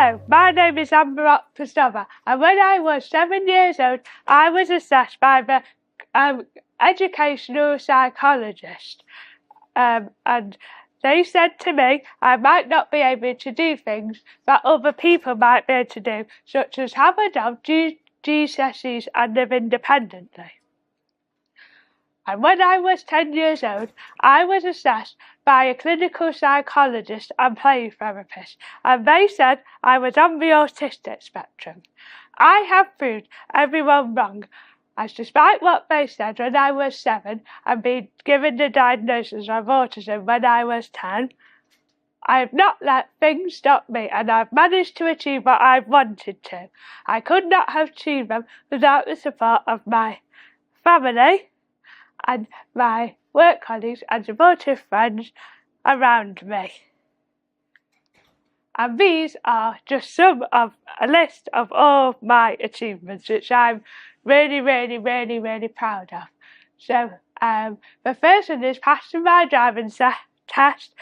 Hello, my name is Okpa Stother, and when I was 7 years old, I was assessed by the educational psychologist, and they said to me I might not be able to do things that other people might be able to do, such as have a dog, do GCSEs, and live independently. And when I was 10 years old, I was assessed by a clinical psychologist and play therapist, and they said I was on the autistic spectrum. I have proved everyone wrong, as despite what they said when I was 7 and being given the diagnosis of autism when I was 10, I have not let things stop me, and I've managed to achieve what I've wanted to. I could not have achieved them without the support of my family and my work colleagues and supportive friends around me. And these are just some of a list of all my achievements, which I'm really, really, really, really proud of. So the first one is passing my driving test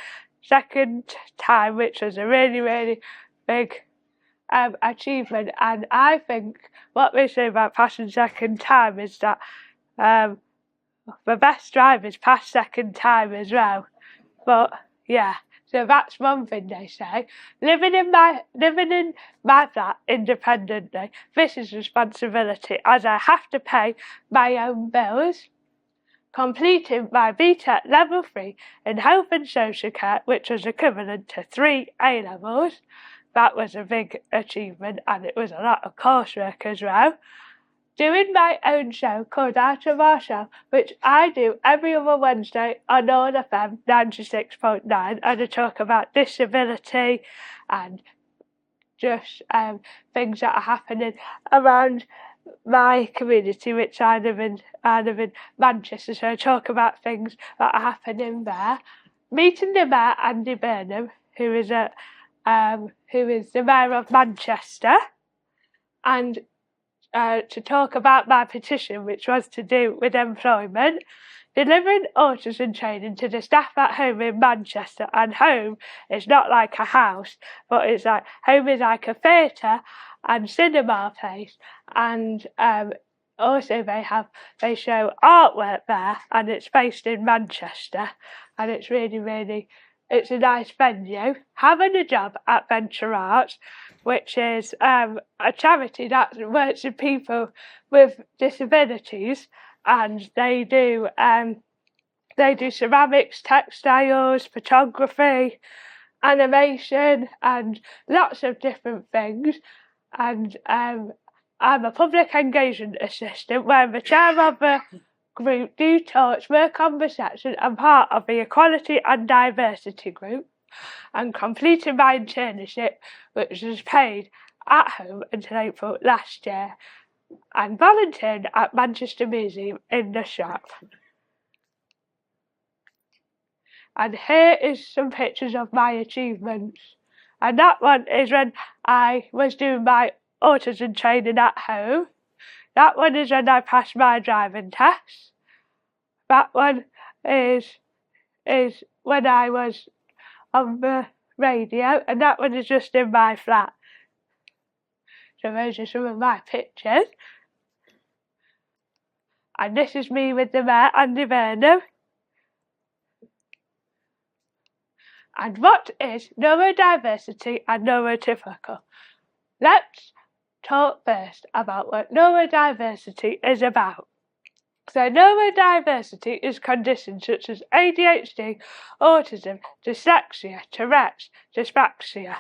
second time, which was a really, really big achievement. And I think what they say about passing second time is that the best drivers pass second time as well. But yeah, so that's one thing they say. Living in my flat independently, this is responsibility, as I have to pay my own bills. Completing my BTEC level 3 in health and social care, which was equivalent to 3 A-levels. That was a big achievement, and it was a lot of coursework as well. Doing my own show called Out of Our Shell, which I do every other Wednesday on All FM 96.9, and I talk about disability and just things that are happening around my community, which I live in Manchester, so I talk about things that are happening there. Meeting the Mayor, Andy Burnham, who is the Mayor of Manchester, and to talk about my petition, which was to do with employment, delivering autism training to the staff at home in Manchester. And home is not like a house, but it's like home is like a theatre and cinema place, and also they show artwork there, and it's based in Manchester, and it's really, it's a nice venue. Having a job at Venture Arts, which is a charity that works with people with disabilities, and they do ceramics, textiles, photography, animation, and lots of different things. And I'm a public engagement assistant, where I'm the chair of the group, do talks, work on reception, and part of the equality and diversity group, and completing my internship, which was paid at home until April last year, and volunteered at Manchester Museum in the shop. And here is some pictures of my achievements. And that one is when I was doing my autism training at home. That one is when I passed my driving test. That one is when I was on the radio, and that one is just in my flat. So those are some of my pictures. And this is me with the Mayor, Andy Burnham. And what is neurodiversity and neurotypical? Let's talk first about what neurodiversity is about. So neurodiversity is conditions such as ADHD, autism, dyslexia, Tourette's, dyspraxia.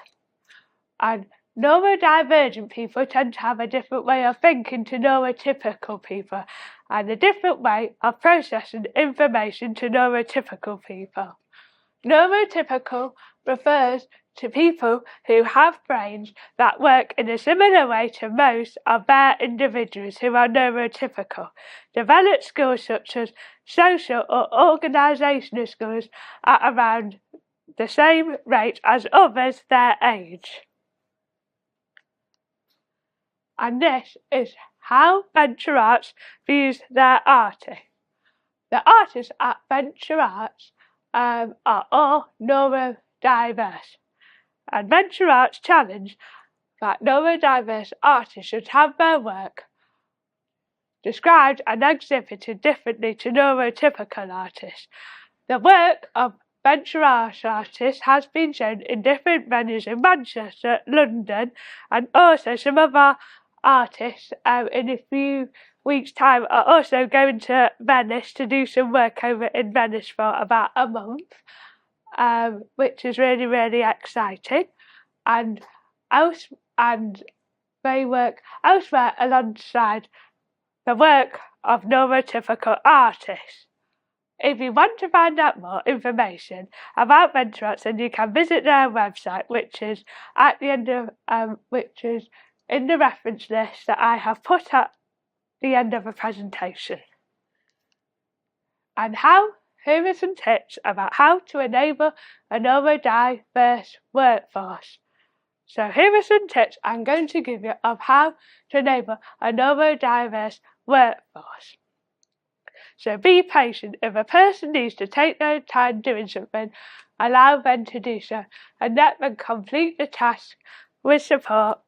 And neurodivergent people tend to have a different way of thinking to neurotypical people, and a different way of processing information to neurotypical people. Neurotypical refers to people who have brains that work in a similar way to most of their individuals who are neurotypical. Develop skills such as social or organisational skills at around the same rate as others their age. And this is how Venture Arts views their artists. The artists at Venture Arts are all neurodiverse. And Venture Arts challenge that neurodiverse artists should have their work described and exhibited differently to neurotypical artists. The work of venture art artists has been shown in different venues in Manchester, London, and also some of our artists in a few weeks' time are also going to Venice to do some work over in Venice for about a month, which is really, really exciting. And they work elsewhere alongside the work of neurotypical artists. If you want to find out more information about venture arts, then you can visit their website, which is at the end of which is in the reference list that I have put at the end of the presentation. And here are some tips about how to enable a neurodiverse workforce. So here are some tips I'm going to give you of how to enable a neurodiverse workforce. So be patient. If a person needs to take their time doing something, allow them to do so and let them complete the task with support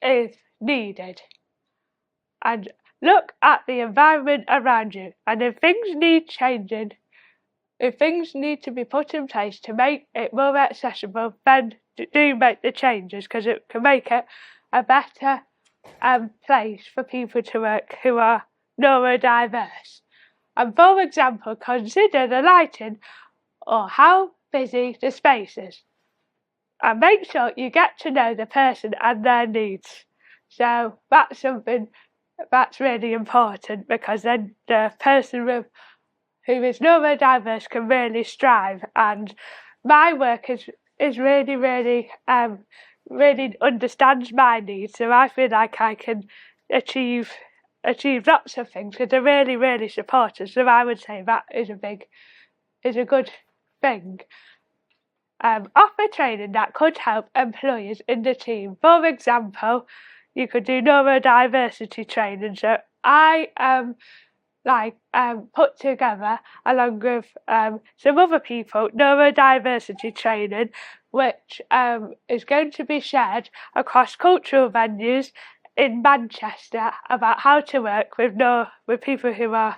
if needed. And look at the environment around you, and if things need changing, if things need to be put in place to make it more accessible, then do make the changes, because it can make it a better place for people to work who are neurodiverse. And for example, consider the lighting or how busy the space is. And make sure you get to know the person and their needs. So that's something that's really important, because then the person who is neurodiverse can really strive. And my work is really, really, really understands my needs, so I feel like I can achieve lots of things because they're really, really supportive. So I would say that is a good thing. Offer training that could help employers in the team. For example, you could do neurodiversity training. So I put together, along with some other people, neurodiversity training, which is going to be shared across cultural venues in Manchester about how to work with people who are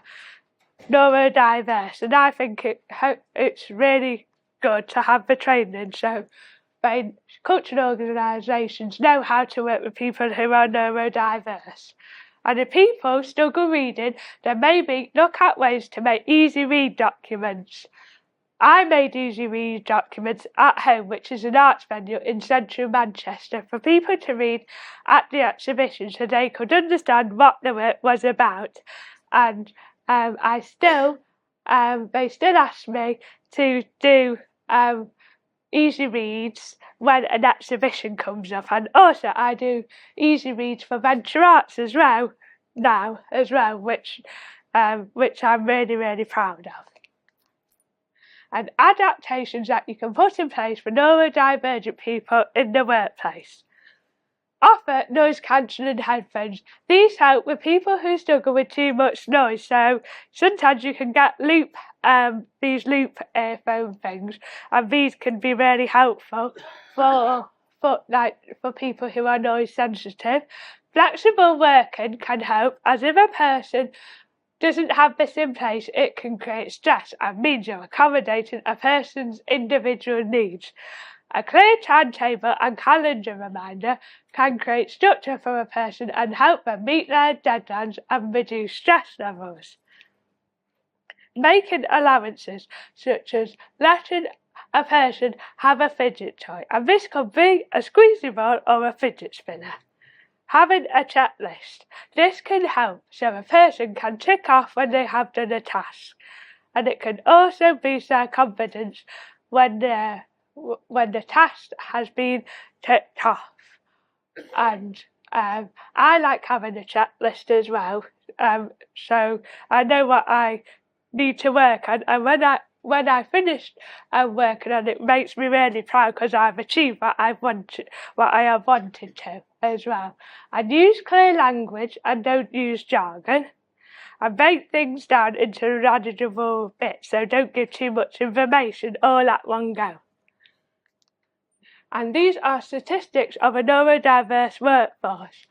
neurodiverse. And I think it's really good to have the training, so cultural organisations know how to work with people who are neurodiverse. And if people struggle reading, then maybe look at ways to make easy read documents. I made easy read documents at home, which is an arts venue in central Manchester, for people to read at the exhibition so they could understand what the work was about. And they still ask me to do easy reads when an exhibition comes up, and also I do easy reads for venture arts as well now, which I'm really, really proud of. And adaptations that you can put in place for neurodivergent people in the workplace. Offer noise cancelling headphones. These help with people who struggle with too much noise. So sometimes you can get these loop earphone things, and these can be really helpful for people who are noise sensitive. Flexible working can help, as if a person doesn't have this in place, it can create stress and means you're accommodating a person's individual needs. A clear timetable and calendar reminder can create structure for a person and help them meet their deadlines and reduce stress levels. Making allowances, such as letting a person have a fidget toy, and this could be a squeezy ball or a fidget spinner. Having a checklist. This can help so a person can tick off when they have done a task, and it can also boost their confidence when the task has been ticked off. And I like having a checklist as well, so I know what I need to work on, and when I finished working on it, makes me really proud because I've achieved what I have wanted to as well. And use clear language and don't use jargon. And break things down into manageable bits, so don't give too much information all at one go. And these are statistics of a neurodiverse workforce.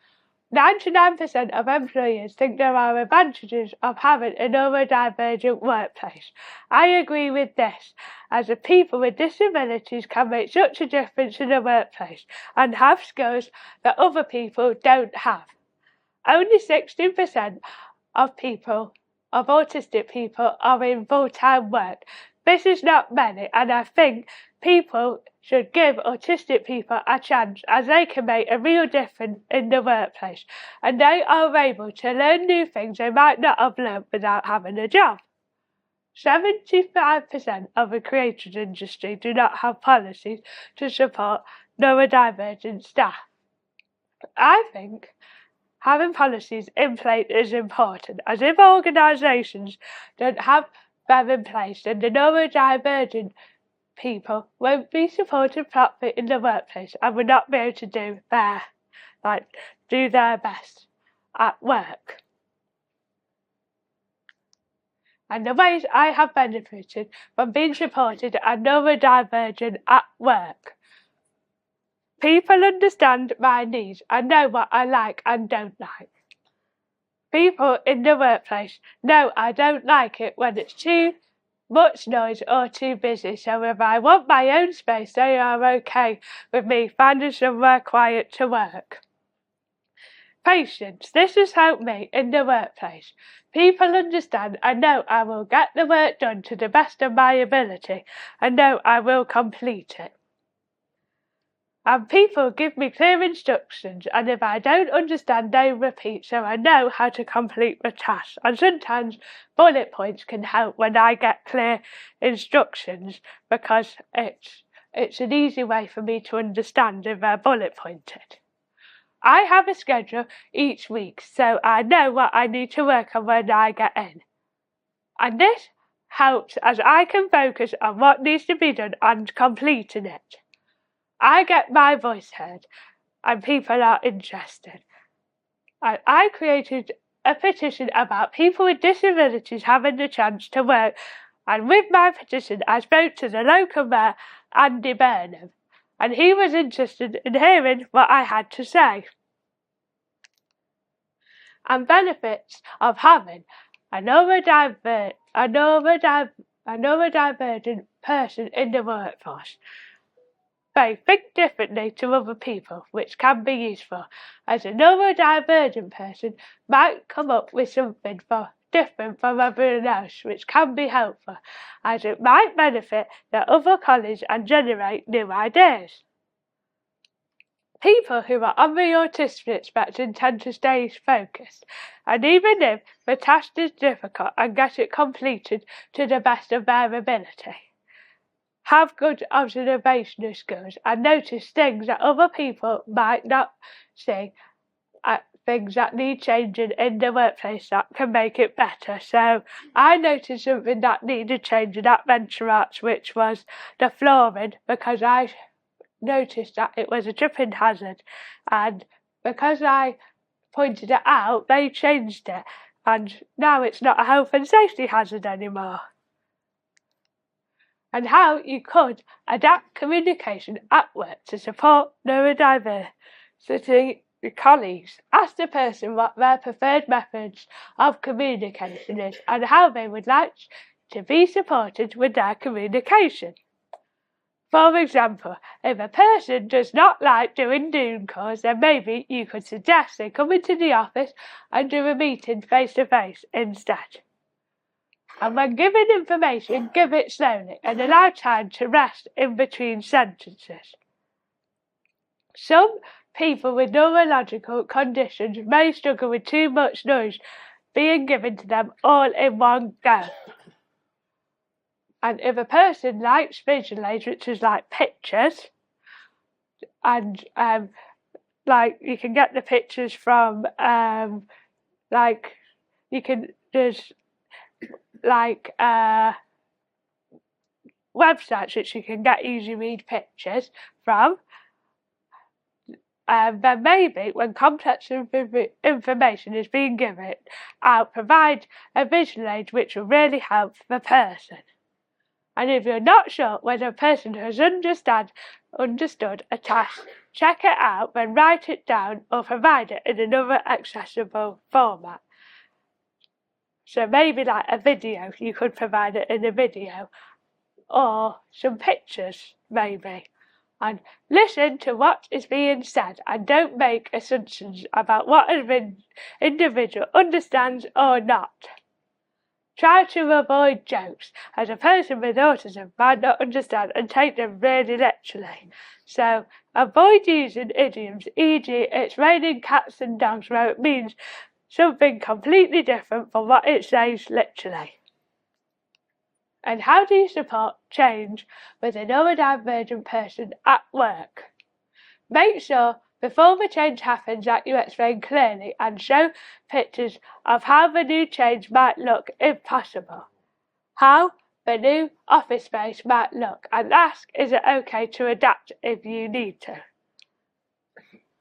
99% of employers think there are advantages of having a neurodivergent workplace. I agree with this, as the people with disabilities can make such a difference in the workplace and have skills that other people don't have. Only 16% of autistic people are in full-time work. This is not many, and I think people should give autistic people a chance, as they can make a real difference in the workplace, and they are able to learn new things they might not have learned without having a job. 75% of the creative industry do not have policies to support neurodivergent staff. I think having policies in place is important, as if organisations don't have them in place, then the neurodivergent people won't be supported properly in the workplace and will not be able to do their best at work. And the ways I have benefited from being supported and neurodivergent at work. People understand my needs and know what I like and don't like. People in the workplace know I don't like it when it's too much noise or too busy, so if I want my own space, they are okay with me finding somewhere quiet to work. Patience. This has helped me in the workplace. People understand and know I will get the work done to the best of my ability and know I will complete it. And people give me clear instructions, and if I don't understand, they repeat, so I know how to complete the task. And sometimes bullet points can help when I get clear instructions, because it's an easy way for me to understand if they're bullet pointed. I have a schedule each week, so I know what I need to work on when I get in. And this helps, as I can focus on what needs to be done and completing it. I get my voice heard, and people are interested. And I created a petition about people with disabilities having the chance to work, and with my petition I spoke to the local mayor, Andy Burnham, and he was interested in hearing what I had to say. And benefits of having a neurodivergent person in the workforce. They think differently to other people, which can be useful, as a neurodivergent person might come up with something different from everyone else, which can be helpful, as it might benefit their other colleagues and generate new ideas. People who are on the autistic spectrum tend to stay focused, and even if the task is difficult, and get it completed to the best of their ability. Have good observational skills and notice things that other people might not see, things that need changing in the workplace that can make it better. So I noticed something that needed changing at Venture Arts, which was the flooring, because I noticed that it was a tripping hazard, and because I pointed it out, they changed it, and now it's not a health and safety hazard anymore. And how you could adapt communication at work to support neurodiversity colleagues. Ask the person what their preferred methods of communication is and how they would like to be supported with their communication. For example, if a person does not like doing Zoom calls, then maybe you could suggest they come into the office and do a meeting face-to-face instead. And when giving information, give it slowly and allow time to rest in between sentences. Some people with neurological conditions may struggle with too much noise being given to them all in one go. And if a person likes visual aids, which is like pictures, and you can get the pictures from websites which you can get easy read pictures from, then maybe when complex information is being given, I'll provide a visual aid which will really help the person. And if you're not sure whether a person has understood a task, check it out, then write it down or provide it in another accessible format. So maybe like a video, you could provide it in a video, or some pictures maybe. And listen to what is being said and don't make assumptions about what an individual understands or not. Try to avoid jokes, as a person with autism might not understand and take them really literally. So avoid using idioms, e.g. it's raining cats and dogs, where it means something completely different from what it says literally. And how do you support change with a neurodivergent person at work? Make sure before the change happens that you explain clearly and show pictures of how the new change might look if possible, how the new office space might look, and ask is it okay to adapt if you need to.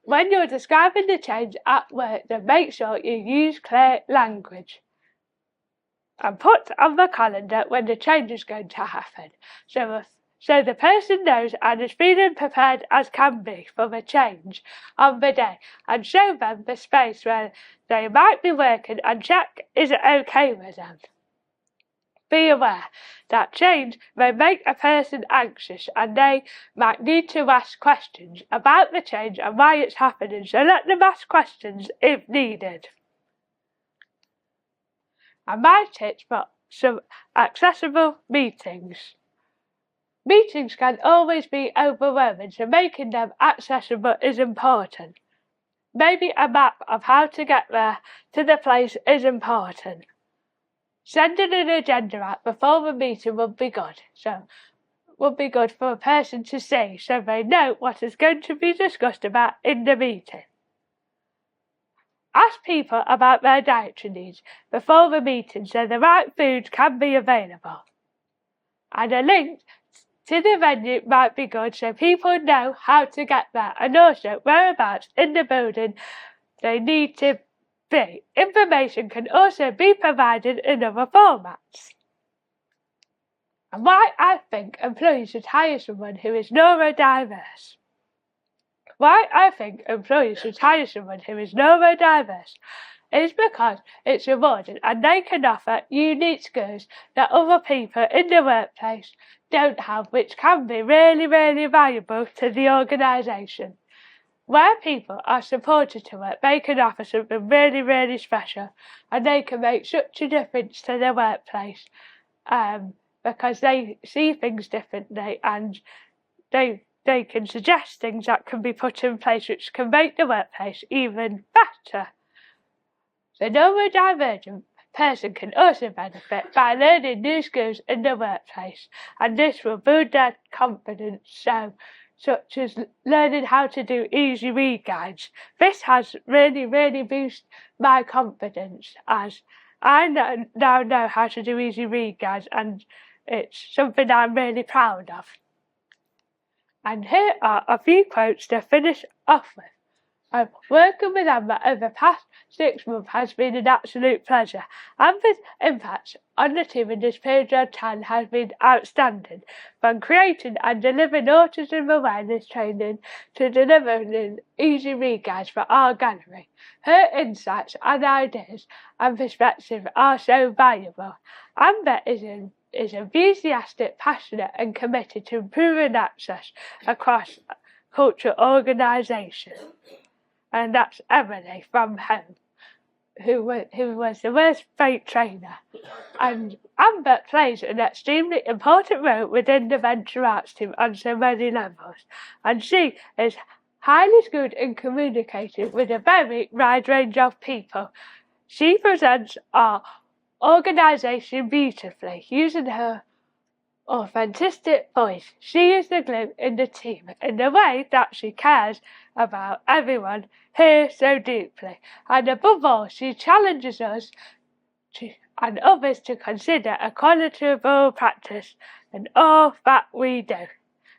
When you're describing the change at work, then make sure you use clear language and put on the calendar when the change is going to happen, so the person knows and is feeling prepared as can be for the change on the day, and show them the space where they might be working and check is it okay with them. Be aware that change may make a person anxious and they might need to ask questions about the change and why it's happening, so let them ask questions if needed. And my tips for some accessible meetings. Meetings can always be overwhelming, so making them accessible is important. Maybe a map of how to get there to the place is important. Sending an agenda out before the meeting would be good. Would be good for a person to see, so they know what is going to be discussed about in the meeting. Ask people about their dietary needs before the meeting so the right food can be available. And a link to the venue might be good so people know how to get there and also whereabouts in the building they need to be. Information can also be provided in other formats. And why I think employees should hire someone who is neurodiverse. Why I think employees should hire someone who is neurodiverse is because it's rewarding and they can offer unique skills that other people in the workplace don't have, which can be really, really valuable to the organisation. Where people are supported to work, they can offer something really, really special and they can make such a difference to their workplace because they see things differently and they can suggest things that can be put in place which can make the workplace even better. The neurodivergent person can also benefit by learning new skills in the workplace, and this will build their confidence, such as learning how to do easy read guides. This has really, really boosted my confidence, as I now know how to do easy read guides, and it's something I'm really proud of. And here are a few quotes to finish off with. Working with Amber over the past 6 months has been an absolute pleasure. Amber's impact on the team in this period of time has been outstanding, from creating and delivering autism awareness training to delivering easy read guides for our gallery. Her insights and ideas and perspective are so valuable. Amber is enthusiastic, passionate and committed to improving access across cultural organisation. And that's Emily from home, who was the worst fate trainer. And Amber plays an extremely important role within the Venture Arts team on so many levels. And she is highly skilled in communicating with a very wide range of people. She presents our organisation beautifully, using her authentic voice. She is the glue in the team in the way that she cares about everyone here so deeply, and above all she challenges us and others to consider equitable practice in all that we do.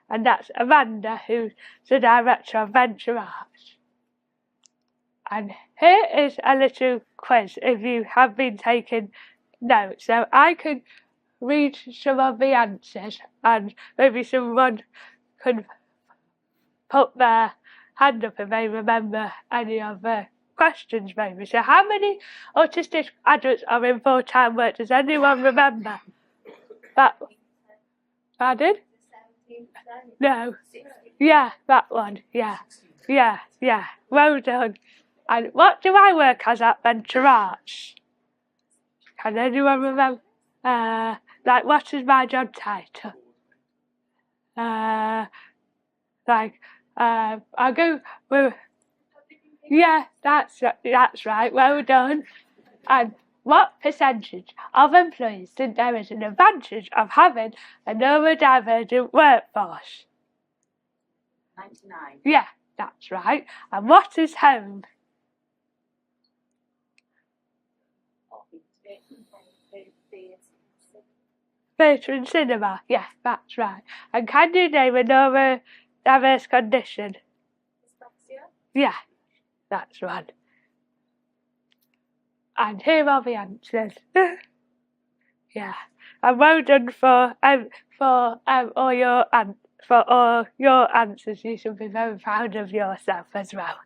And that's Amanda, who's the director of Venture Arts. And here is a little quiz if you have been taking notes, so I can read some of the answers, and maybe someone could put their hand up if they remember any of the questions maybe. So how many autistic adults are in full-time work? Does anyone remember? That, pardon? No. Yeah, that one. Yeah. Well done. And what do I work as at Venture Arts? Can anyone remember? Like, what is my job title? I'll go with, yeah, that's right, well done. And what percentage of employees think there is an advantage of having a neurodivergent workforce? 99. Yeah, that's right. And what is home? Theatre and cinema. Yeah, that's right. And can you name a neurodiverse condition? Dyslexia? Yeah, that's right. And here are the answers. Yeah, and well done for all your answers. You should be very proud of yourself as well.